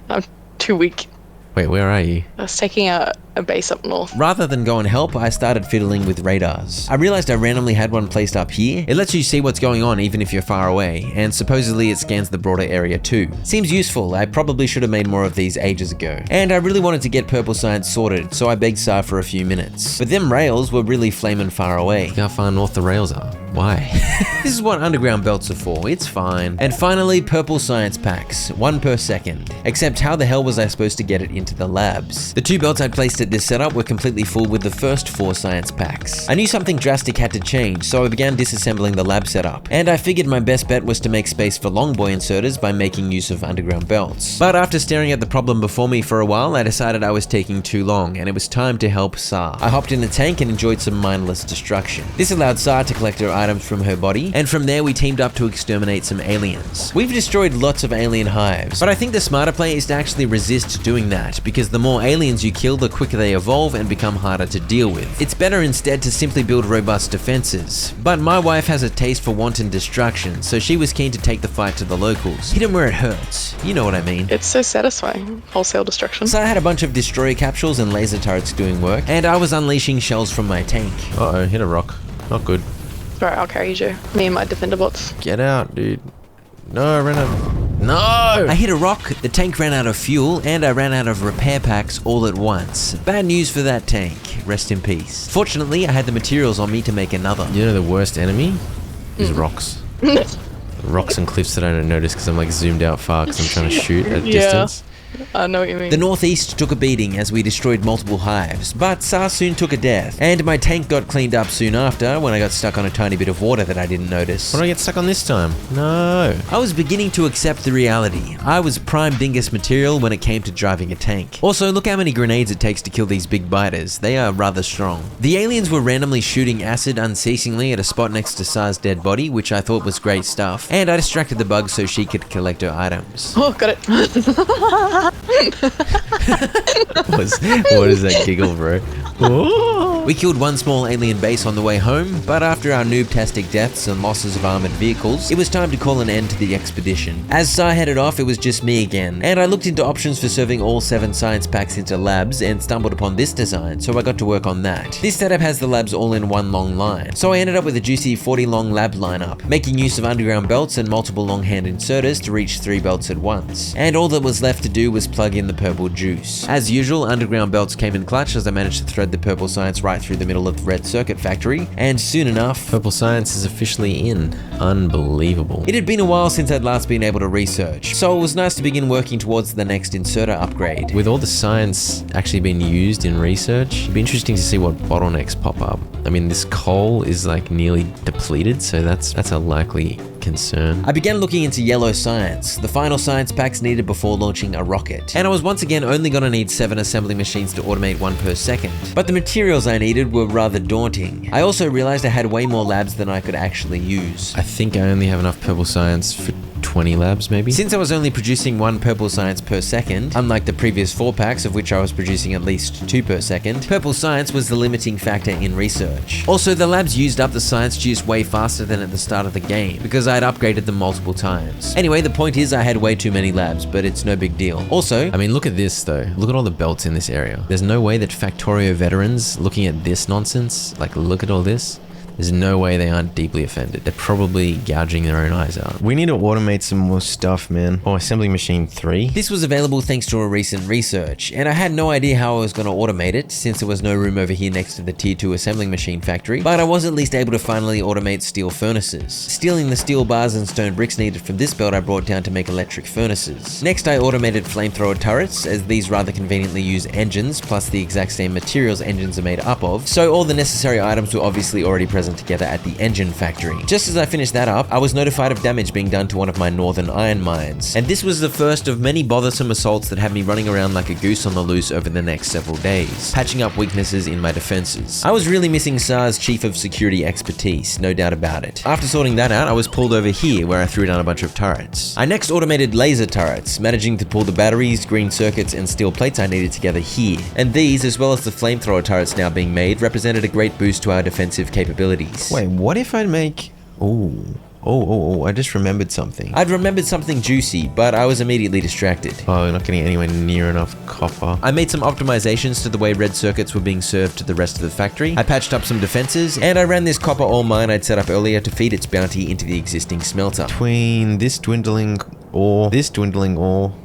I'm too weak. Wait, where are you? I was taking a base up north. Rather than go and help, I started fiddling with radars. I realized I randomly had one placed up here. It lets you see what's going on even if you're far away, and supposedly it scans the broader area too. Seems useful. I probably should have made more of these ages ago. And I really wanted to get purple science sorted, so I begged Sa for a few minutes. But them rails were really flamin' far away. Look how far north the rails are. Why? This is what underground belts are for, it's fine. And finally, purple science packs, 1 per second. Except how the hell was I supposed to get it into the labs? The 2 belts I'd placed at this setup were completely full with the first 4 science packs. I knew something drastic had to change, so I began disassembling the lab setup. And I figured my best bet was to make space for long boy inserters by making use of underground belts. But after staring at the problem before me for a while, I decided I was taking too long, and it was time to help Sa. I hopped in the tank and enjoyed some mindless destruction. This allowed Sa to collect her items from her body, and from there we teamed up to exterminate some aliens. We've destroyed lots of alien hives, but I think the smarter play is to actually resist doing that, because the more aliens you kill, the quicker they evolve and become harder to deal with. It's better instead to simply build robust defenses. But my wife has a taste for wanton destruction, so she was keen to take the fight to the locals. Hit 'em where it hurts. You know what I mean. It's so satisfying. Wholesale destruction. So I had a bunch of destroyer capsules and laser turrets doing work, and I was unleashing shells from my tank. Uh-oh, hit a rock. Not good. Right, I'll carry you, Joe. Me and my defender bots. Get out, dude. No, I ran out. No! I hit a rock, the tank ran out of fuel, and I ran out of repair packs all at once. Bad news for that tank. Rest in peace. Fortunately, I had the materials on me to make another. You know the worst enemy is rocks. Rocks and cliffs that I don't notice because I'm like zoomed out far because I'm trying to shoot at distance. I know what you mean. The northeast took a beating as we destroyed multiple hives, but Sa soon took a death, and my tank got cleaned up soon after when I got stuck on a tiny bit of water that I didn't notice. What did I get stuck on this time? No. I was beginning to accept the reality. I was prime dingus material when it came to driving a tank. Also, look how many grenades it takes to kill these big biters. They are rather strong. The aliens were randomly shooting acid unceasingly at a spot next to Sa's dead body, which I thought was great stuff, and I distracted the bug so she could collect her items. Oh, got it. What is that giggle, bro? We killed one small alien base on the way home, but after our noob-tastic deaths and losses of armored vehicles, it was time to call an end to the expedition. As Sa headed off, it was just me again, and I looked into options for serving all 7 science packs into labs and stumbled upon this design, so I got to work on that. This setup has the labs all in one long line, so I ended up with a juicy 40 long lab lineup, making use of underground belts and multiple long hand inserters to reach 3 belts at once. And all that was left to do was plug in the purple juice. As usual, underground belts came in clutch as I managed to thread the purple science right through the middle of the red circuit factory, and soon enough, Purple science is officially in. Unbelievable. it had been a while since I'd last been able to research, so it was nice to begin working towards the next inserter upgrade. With all the science actually being used in research, it'd be interesting to see what bottlenecks pop up. I mean, this coal is like nearly depleted, so that's a likely concern. I began looking into yellow science, the final science packs needed before launching a rocket. And I was once again only gonna need 7 assembly machines to automate 1 per second. But the materials I needed were rather daunting. I also realized I had way more labs than I could actually use. I think I only have enough purple science for 20 labs maybe? Since I was only producing 1 purple science per second, unlike the previous 4 packs of which I was producing at least 2 per second, purple science was the limiting factor in research. Also, the labs used up the science juice way faster than at the start of the game, because I'd upgraded them multiple times. Anyway, the point is I had way too many labs, but it's no big deal. Also, I mean, look at this though. Look at all the belts in this area. There's no way that Factorio veterans looking at this nonsense, like look at all this, there's no way they aren't deeply offended. They're probably gouging their own eyes out. We need to automate some more stuff, man. Oh, assembly machine 3. This was available thanks to a recent research, and I had no idea how I was going to automate it since there was no room over here next to the tier 2 assembling machine factory, but I was at least able to finally automate steel furnaces. Stealing the steel bars and stone bricks needed from this belt I brought down to make electric furnaces. Next, I automated flamethrower turrets, as these rather conveniently use engines plus the exact same materials engines are made up of, so all the necessary items were obviously already present together at the engine factory. Just as I finished that up, I was notified of damage being done to one of my northern iron mines, and this was the first of many bothersome assaults that had me running around like a goose on the loose over the next several days, patching up weaknesses in my defenses. I was really missing SAR's chief of security expertise, no doubt about it. After sorting that out, I was pulled over here where I threw down a bunch of turrets. I next automated laser turrets, managing to pull the batteries, green circuits, and steel plates I needed together here, and these, as well as the flamethrower turrets now being made, represented a great boost to our defensive capabilities. Wait, what if I make... Oh, I just remembered something. I'd remembered something juicy, but I was immediately distracted. Oh, not getting anywhere near enough copper. I made some optimizations to the way red circuits were being served to the rest of the factory. I patched up some defenses, and I ran this copper ore mine I'd set up earlier to feed its bounty into the existing smelter. Between this dwindling ore,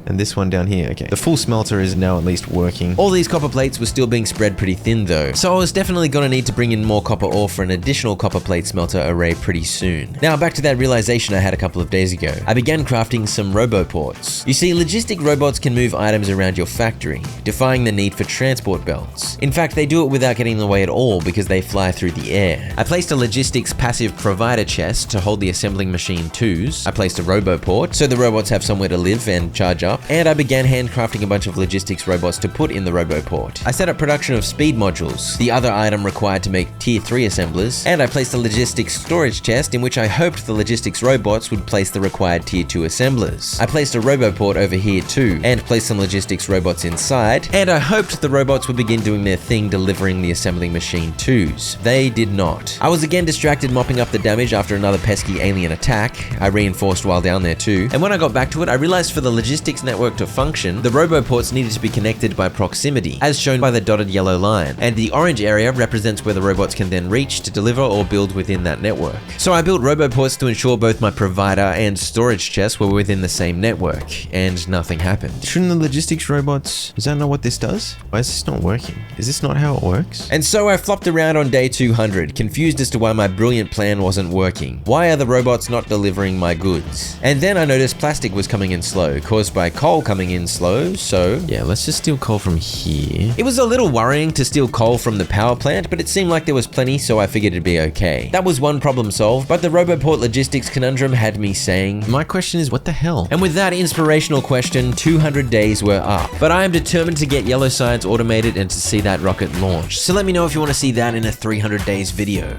and this one down here. Okay, the full smelter is now at least working. All these copper plates were still being spread pretty thin though, so I was definitely gonna need to bring in more copper ore for an additional copper plate smelter array pretty soon. Now back to that realization I had a couple of days ago. I began crafting some roboports. You see, logistic robots can move items around your factory, defying the need for transport belts. In fact, they do it without getting in the way at all because they fly through the air. I placed a logistics passive provider chest to hold the assembling machine 2s. I placed a roboport, so the robots have somewhere to live and charge up, and I began handcrafting a bunch of logistics robots to put in the roboport. I set up production of speed modules, the other item required to make tier 3 assemblers, and I placed a logistics storage chest in which I hoped the logistics robots would place the required tier 2 assemblers. I placed a roboport over here too, and placed some logistics robots inside, and I hoped the robots would begin doing their thing delivering the assembling machine 2s. They did not. I was again distracted mopping up the damage after another pesky alien attack. I reinforced while down there too, and when I got back to it, I realized for the logistics network to function, the roboports needed to be connected by proximity, as shown by the dotted yellow line, and the orange area represents where the robots can then reach to deliver or build within that network. So I built roboports to ensure both my provider and storage chests were within the same network, and nothing happened. Shouldn't the logistics robots... Is that not what this does? Why is this not working? Is this not how it works? And so I flopped around on day 200, confused as to why my brilliant plan wasn't working. Why are the robots not delivering my goods? And then I noticed plastic was coming in slow, caused by coal coming in slow, so... Yeah, let's just steal coal from here. It was a little worrying to steal coal from the power plant, but it seemed like there was plenty, so I figured it'd be okay. That was one problem solved, but the roboport logistics conundrum had me saying... My question is, what the hell? And with that inspirational question, 200 days were up. But I am determined to get yellow science automated and to see that rocket launch. So let me know if you want to see that in a 300 days video.